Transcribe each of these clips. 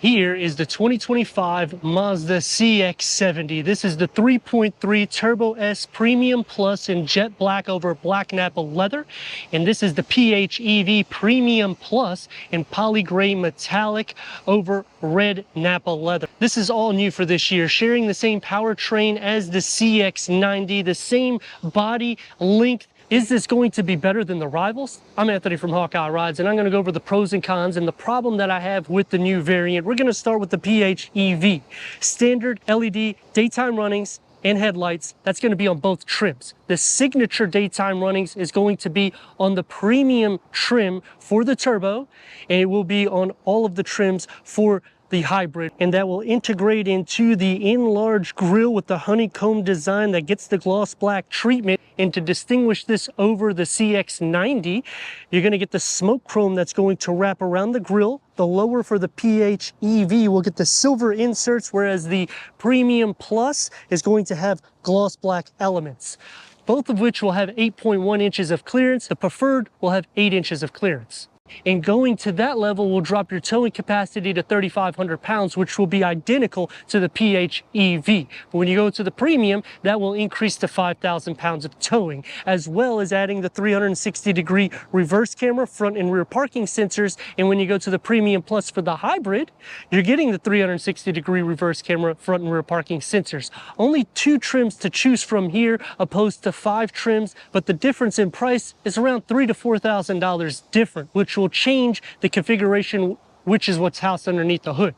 Here is the 2025 Mazda CX-70. This is the 3.3 Turbo S Premium Plus in jet black over black Napa leather. And this is the PHEV Premium Plus in poly gray metallic over red Napa leather. This is all new for this year, sharing the same powertrain as the CX-90, the same body length. Is this going to be better than the rivals? I'm Anthony from Hawkeye Rides, and I'm going to go over the pros and cons and the problem that I have with the new variant. We're going to start with the PHEV. Standard LED daytime runnings and headlights, that's going to be on both trims. The signature daytime runnings is going to be on the premium trim for the turbo, and it will be on all of the trims for the hybrid, and that will integrate into the enlarged grille with the honeycomb design that gets the gloss black treatment. And to distinguish this over the CX90, you're going to get the smoke chrome that's going to wrap around the grille. The lower for the PHEV will get the silver inserts, whereas the Premium Plus is going to have gloss black elements, both of which will have 8.1 inches of clearance. The preferred will have 8 inches of clearance. And going to that level will drop your towing capacity to 3,500 pounds, which will be identical to the PHEV. But when you go to the premium, that will increase to 5,000 pounds of towing, as well as adding the 360-degree reverse camera, front and rear parking sensors. And when you go to the Premium Plus for the hybrid, you're getting the 360-degree reverse camera, front and rear parking sensors. Only 2 trims to choose from here, opposed to 5 trims, but the difference in price is around $3,000 to $4,000 different, which will change the configuration, which is what's housed underneath the hood.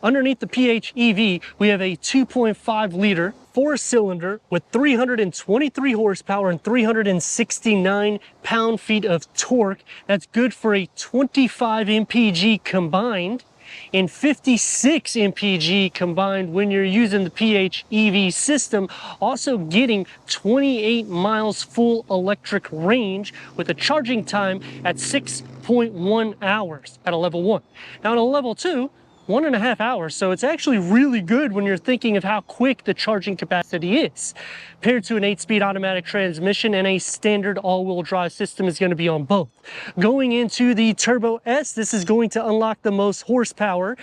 Underneath the PHEV, we have a 2.5 liter 4-cylinder with 323 horsepower and 369 pound-feet of torque. That's good for a 25 mpg combined and 56 mpg combined when you're using the PHEV system, also getting 28 miles full electric range with a charging time at 6.1 hours at a level 1. Now at a level 2, 1.5 hours, so it's actually really good when you're thinking of how quick the charging capacity is. Paired to an 8-speed automatic transmission and a standard all-wheel drive system is going to be on both. Going into the Turbo S, this is going to unlock the most horsepower.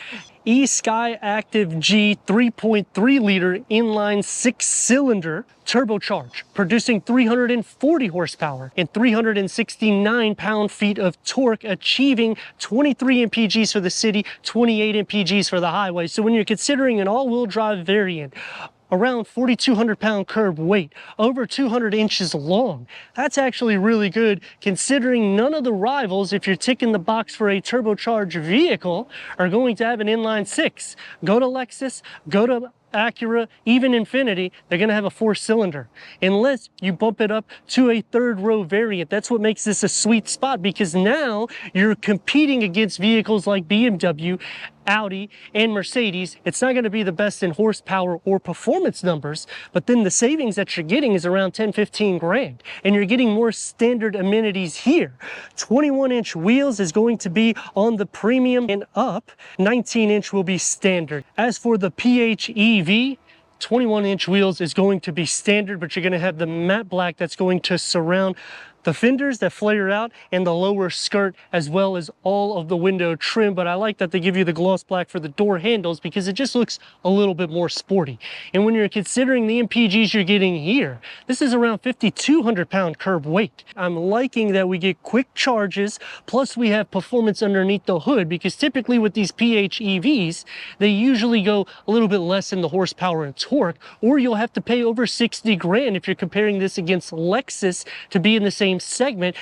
eSky Active G 3.3 liter inline 6-cylinder turbocharged, producing 340 horsepower and 369 pound-feet of torque, achieving 23 mpgs for the city, 28 mpgs for the highway. So when you're considering an all-wheel drive variant, around 4,200 pound curb weight, over 200 inches long. That's actually really good considering none of the rivals, if you're ticking the box for a turbocharged vehicle, are going to have an inline 6. Go to Lexus, go to Acura, even Infiniti, they're going to have a 4-cylinder. Unless you bump it up to a 3rd-row variant. That's what makes this a sweet spot, because now you're competing against vehicles like BMW, Audi, and Mercedes. It's not going to be the best in horsepower or performance numbers, but then the savings that you're getting is around 10-15 grand, and you're getting more standard amenities here. 21-inch wheels is going to be on the premium and up. 19-inch will be standard. As for the PHEV, 21-inch wheels is going to be standard, but you're going to have the matte black that's going to surround the fenders that flare out and the lower skirt, as well as all of the window trim. But I like that they give you the gloss black for the door handles because it just looks a little bit more sporty. And when you're considering the MPGs you're getting here, this is around 5,200 pound curb weight. I'm liking that we get quick charges, plus we have performance underneath the hood, because typically with these PHEVs, they usually go a little bit less in the horsepower and torque, or you'll have to pay over 60 grand if you're comparing this against Lexus to be in the same segment.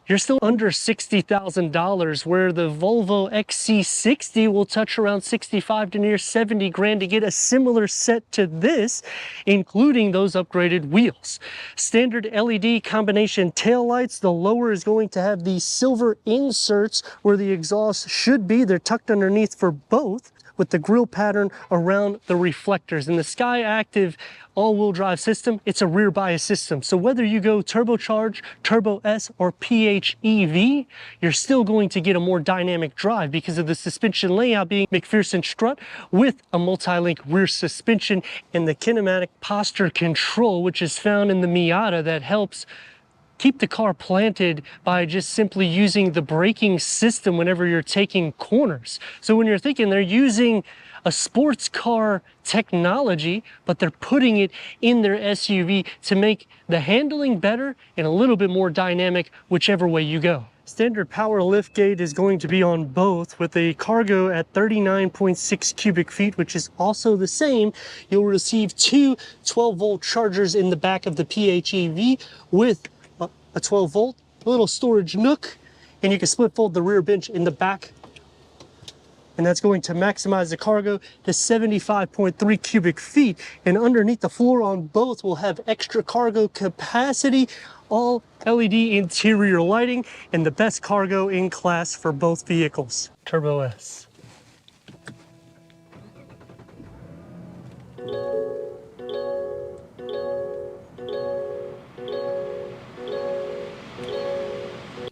You're still under $60,000, where the Volvo XC60 will touch around 65 to near 70 grand to get a similar set to this, including those upgraded wheels. Standard LED combination taillights. The lower is going to have the silver inserts where the exhaust should be. They're tucked underneath for both, with the grille pattern around the reflectors. In the Sky Active all-wheel drive system, it's a rear bias system. So whether you go turbocharged, Turbo S, or PHEV, you're still going to get a more dynamic drive because of the suspension layout being McPherson strut with a multi-link rear suspension and the kinematic posture control, which is found in the Miata, that helps keep the car planted by just simply using the braking system whenever you're taking corners. So when you're thinking they're using a sports car technology, but they're putting it in their SUV to make the handling better and a little bit more dynamic whichever way you go. Standard power lift gate is going to be on both with a cargo at 39.6 cubic feet, which is also the same. You'll receive two 12-volt chargers in the back of the PHEV with a 12-volt, little storage nook, and you can split fold the rear bench in the back, and that's going to maximize the cargo to 75.3 cubic feet. And underneath the floor on both will have extra cargo capacity, all LED interior lighting, and the best cargo in class for both vehicles. Turbo S.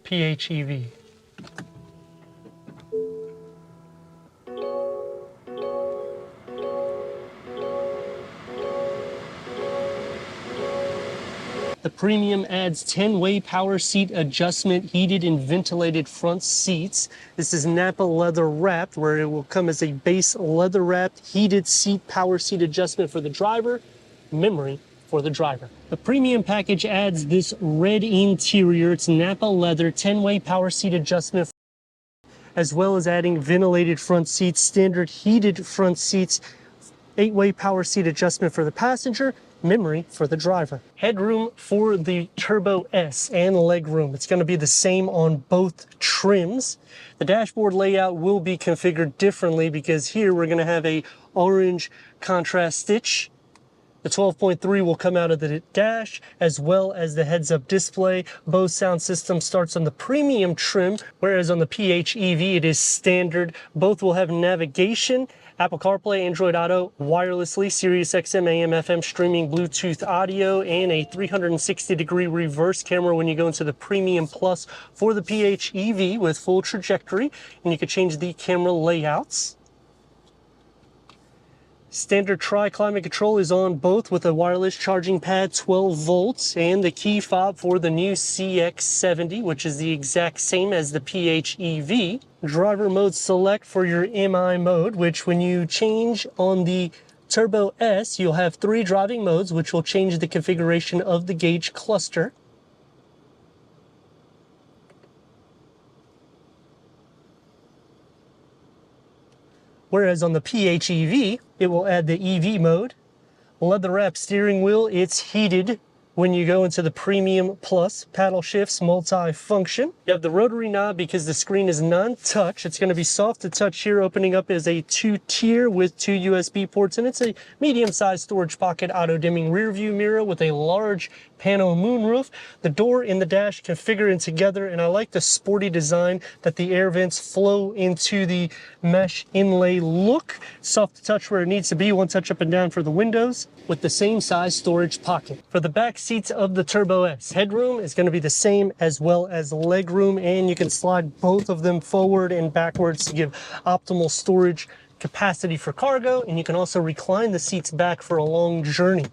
PHEV. The Premium adds 10-way power seat adjustment, heated and ventilated front seats. This is Napa leather wrapped, where it will come as a base leather wrapped heated seat power seat adjustment for the driver, memory for the driver. The Premium package adds this red interior. It's Napa leather 10-way power seat adjustment, as well as adding ventilated front seats, standard heated front seats, 8-way power seat adjustment for the passenger, memory for the driver. Headroom for the Turbo S and legroom. It's going to be the same on both trims. The dashboard layout will be configured differently because here we're going to have a orange contrast stitch. The 12.3 will come out of the dash, as well as the heads-up display. Bose sound system starts on the Premium trim, whereas on the PHEV it is standard. Both will have navigation, Apple CarPlay, Android Auto, wirelessly, Sirius XM, AM, FM, streaming, Bluetooth audio, and a 360-degree reverse camera when you go into the Premium Plus for the PHEV with full trajectory, and you can change the camera layouts. Standard tri-climate control is on both with a wireless charging pad, 12 volts, and the key fob for the new CX70, which is the exact same as the PHEV. Driver mode select for your MI mode, which when you change on the Turbo S, you'll have 3 driving modes, which will change the configuration of the gauge cluster. Whereas on the PHEV, it will add the EV mode, leather wrap steering wheel. It's heated when you go into the Premium Plus, paddle shifts, multi-function. You have the rotary knob because the screen is non-touch. It's going to be soft to touch here, opening up as a 2-tier with 2 USB ports, and it's a medium-sized storage pocket, auto-dimming rear view mirror with a large pano moonroof. The door and the dash configure in together, and I like the sporty design that the air vents flow into the mesh inlay look. Soft to touch where it needs to be, one touch up and down for the windows, with the same size storage pocket. For the back seats of the Turbo S, headroom is going to be the same as well as legroom, and you can slide both of them forward and backwards to give optimal storage capacity for cargo, and you can also recline the seats back for a long journey.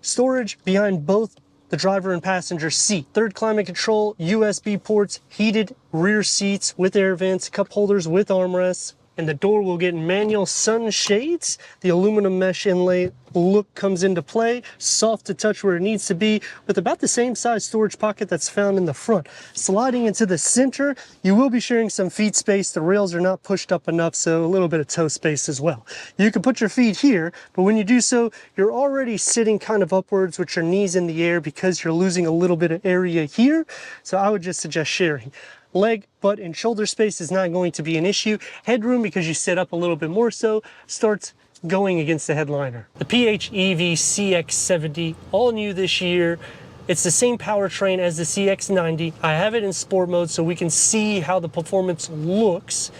Storage behind both the driver and passenger seat. Third climate control, USB ports, heated rear seats with air vents, cup holders with armrests, and the door will get manual sunshades. The aluminum mesh inlay look comes into play, soft to touch where it needs to be, with about the same size storage pocket that's found in the front. Sliding into the center, you will be sharing some feet space. The rails are not pushed up enough, so a little bit of toe space as well. You can put your feet here, but when you do so, you're already sitting kind of upwards with your knees in the air because you're losing a little bit of area here, so I would just suggest sharing. Leg, butt, and shoulder space is not going to be an issue. Headroom, because you sit up a little bit more so, starts going against the headliner. The PHEV CX70, all new this year. It's the same powertrain as the CX90. I have it in sport mode so we can see how the performance looks,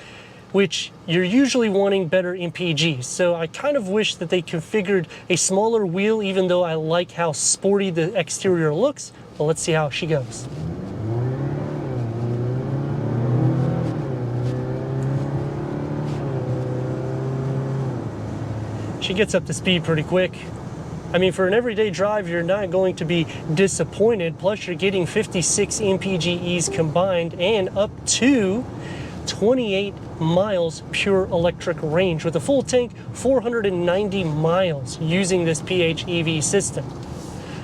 which you're usually wanting better MPGs. So I kind of wish that they configured a smaller wheel, even though I like how sporty the exterior looks. But let's see how she goes. She gets up to speed pretty quick. I mean, for an everyday drive, you're not going to be disappointed. Plus, you're getting 56 MPGEs combined and up to 28 miles pure electric range with a full tank, 490 miles using this PHEV system.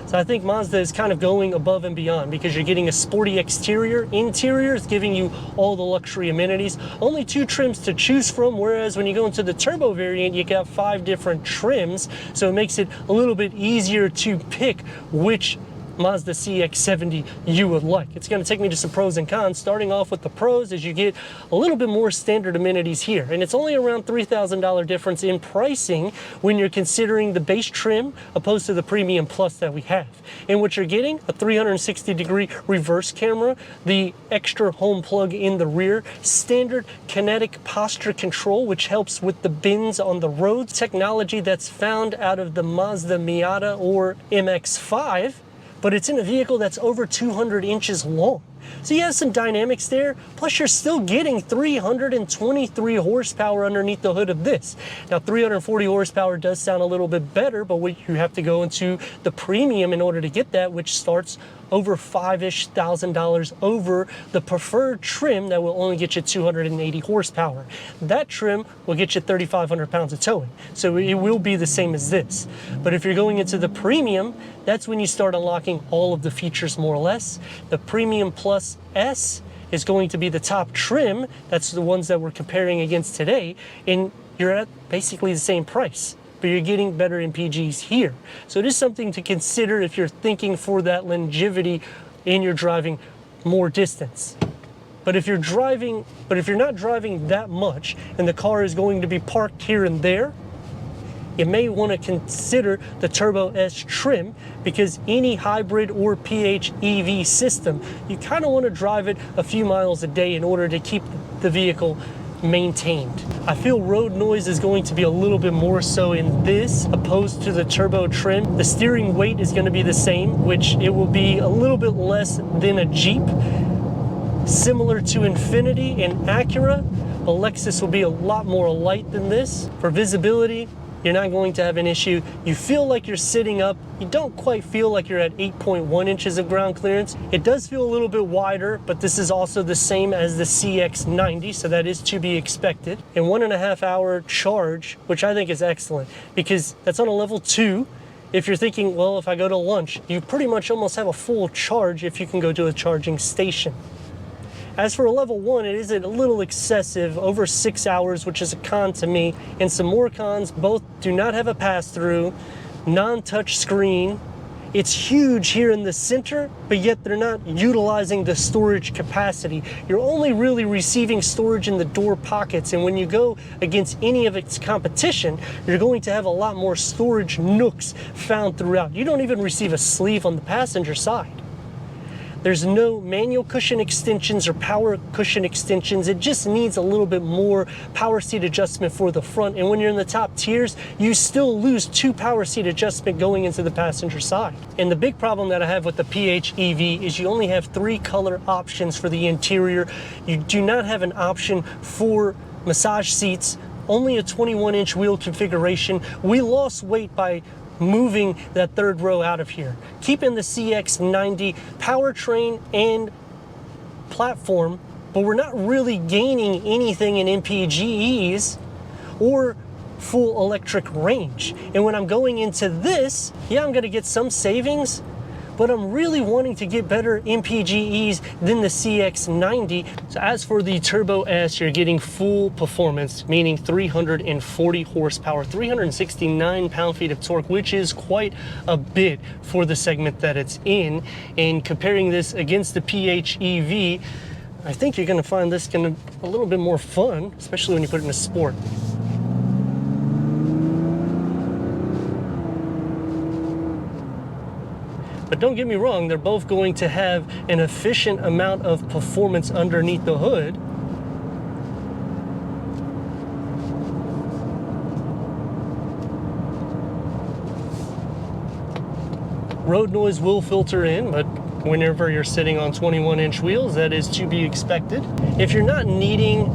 So I think Mazda is kind of going above and beyond because you're getting a sporty exterior. Interior is giving you all the luxury amenities. Only 2 trims to choose from, whereas when you go into the turbo variant, you got 5 different trims. So it makes it a little bit easier to pick which Mazda CX-70 you would like. It's going to take me to some pros and cons. Starting off with the pros is you get a little bit more standard amenities here, and it's only around $3,000 difference in pricing when you're considering the base trim opposed to the Premium Plus that we have. And what you're getting, a 360-degree reverse camera, the extra home plug in the rear, standard kinetic posture control, which helps with the bends on the road, technology that's found out of the Mazda Miata or MX-5, but it's in a vehicle that's over 200 inches long. So you have some dynamics there, plus you're still getting 323 horsepower underneath the hood of this. Now 340 horsepower does sound a little bit better, but you have to go into the premium in order to get that, which starts over $5,000 over the preferred trim that will only get you 280 horsepower. That trim will get you 3,500 pounds of towing, so it will be the same as this. But if you're going into the premium, that's when you start unlocking all of the features more or less. The Premium Plus S is going to be the top trim. That's the ones that we're comparing against today, and you're at basically the same price, but you're getting better MPGs here. So it is something to consider if you're thinking for that longevity and you're driving more distance. But if you're not driving that much and the car is going to be parked here and there, you may want to consider the Turbo S trim, because any hybrid or PHEV system, you kind of want to drive it a few miles a day in order to keep the vehicle maintained. I feel road noise is going to be a little bit more so in this opposed to the turbo trim. The steering weight is going to be the same, which it will be a little bit less than a Jeep, similar to Infiniti and Acura, but Lexus will be a lot more light than this. For visibility, you're not going to have an issue. You feel like you're sitting up. You don't quite feel like you're at 8.1 inches of ground clearance. It does feel a little bit wider, but this is also the same as the CX-90, so that is to be expected. And 1.5 hour charge, which I think is excellent, because that's on a level 2. If you're thinking, well, if I go to lunch, you pretty much almost have a full charge if you can go to a charging station. As for a level 1, it is a little excessive, over 6 hours, which is a con to me. And some more cons, both do not have a pass-through, non-touch screen. It's huge here in the center, but yet they're not utilizing the storage capacity. You're only really receiving storage in the door pockets, and when you go against any of its competition, you're going to have a lot more storage nooks found throughout. You don't even receive a sleeve on the passenger side. There's no manual cushion extensions or power cushion extensions. It just needs a little bit more power seat adjustment for the front. And when you're in the top tiers, you still lose 2 power seat adjustment going into the passenger side. And the big problem that I have with the PHEV is you only have 3 color options for the interior. You do not have an option for massage seats, only a 21-inch wheel configuration. We lost weight by moving that 3rd row out of here, keeping the CX-90 powertrain and platform, but we're not really gaining anything in MPGEs or full electric range. And when I'm going into this, yeah, I'm gonna get some savings, but I'm really wanting to get better MPGEs than the CX-90. So as for the Turbo S, you're getting full performance, meaning 340 horsepower, 369 pound-feet of torque, which is quite a bit for the segment that it's in. And comparing this against the PHEV, I think you're gonna find this a little bit more fun, especially when you put it in a sport. But don't get me wrong, they're both going to have an efficient amount of performance underneath the hood. Road noise will filter in, but whenever you're sitting on 21-inch wheels, that is to be expected. If you're not needing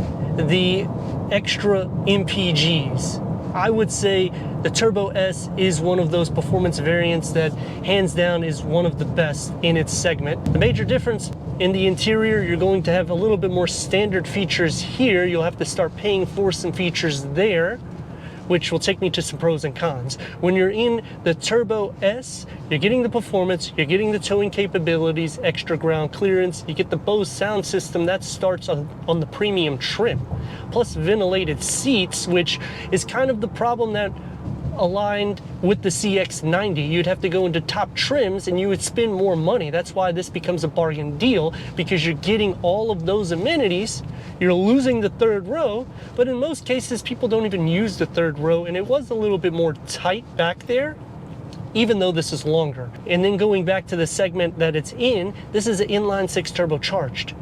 the extra MPGs, I would say the Turbo S is one of those performance variants that hands down is one of the best in its segment. The major difference in the interior, you're going to have a little bit more standard features here. You'll have to start paying for some features there, which will take me to some pros and cons. When you're in the Turbo S, you're getting the performance, you're getting the towing capabilities, extra ground clearance, you get the Bose sound system that starts on the premium trim, plus ventilated seats, which is kind of the problem that aligned with the CX90. You'd have to go into top trims and you would spend more money. That's why this becomes a bargain deal, because you're getting all of those amenities. You're losing the third row, but in most cases people don't even use the third row, and it was a little bit more tight back there, even though this is longer. And then going back to the segment that it's in, this is an inline six turbocharged.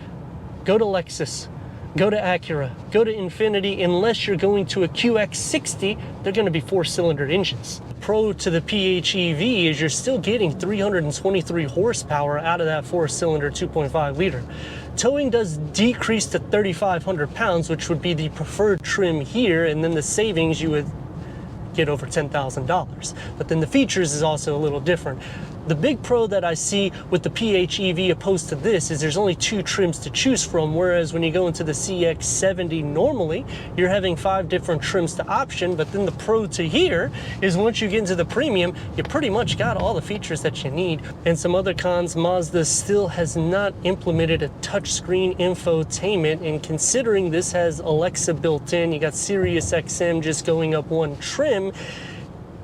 Go to Lexus, go to Acura, go to Infiniti. Unless you're going to a QX60, they're going to be four-cylinder engines. Pro to the PHEV is you're still getting 323 horsepower out of that four-cylinder 2.5 liter. Towing does decrease to 3,500 pounds, which would be the preferred trim here, and then the savings you would get over $10,000. But then the features is also a little different. The big pro that I see with the PHEV opposed to this is there's only two trims to choose from, whereas when you go into the CX70 normally, you're having 5 different trims to option. But then the pro to here is once you get into the premium, you pretty much got all the features that you need. And some other cons, Mazda still has not implemented a touchscreen infotainment, and considering this has Alexa built in, you got Sirius XM just going up one trim,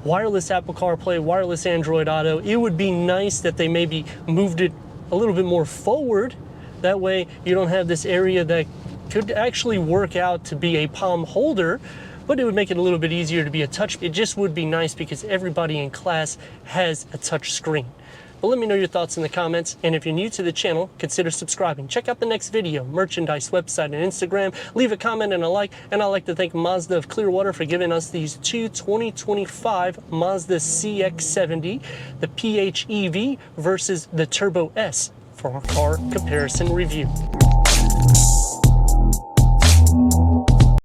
wireless Apple CarPlay, wireless Android Auto. It would be nice that they maybe moved it a little bit more forward. That way you don't have this area that could actually work out to be a palm holder, but it would make it a little bit easier to be a touch. It just would be nice because everybody in class has a touch screen. But let me know your thoughts in the comments, and if you're new to the channel, consider subscribing. Check out the next video, merchandise, website, and Instagram. Leave a comment and a like, and I'd like to thank Mazda of Clearwater for giving us these two 2025 Mazda CX70, the PHEV versus the Turbo S, for our car comparison review.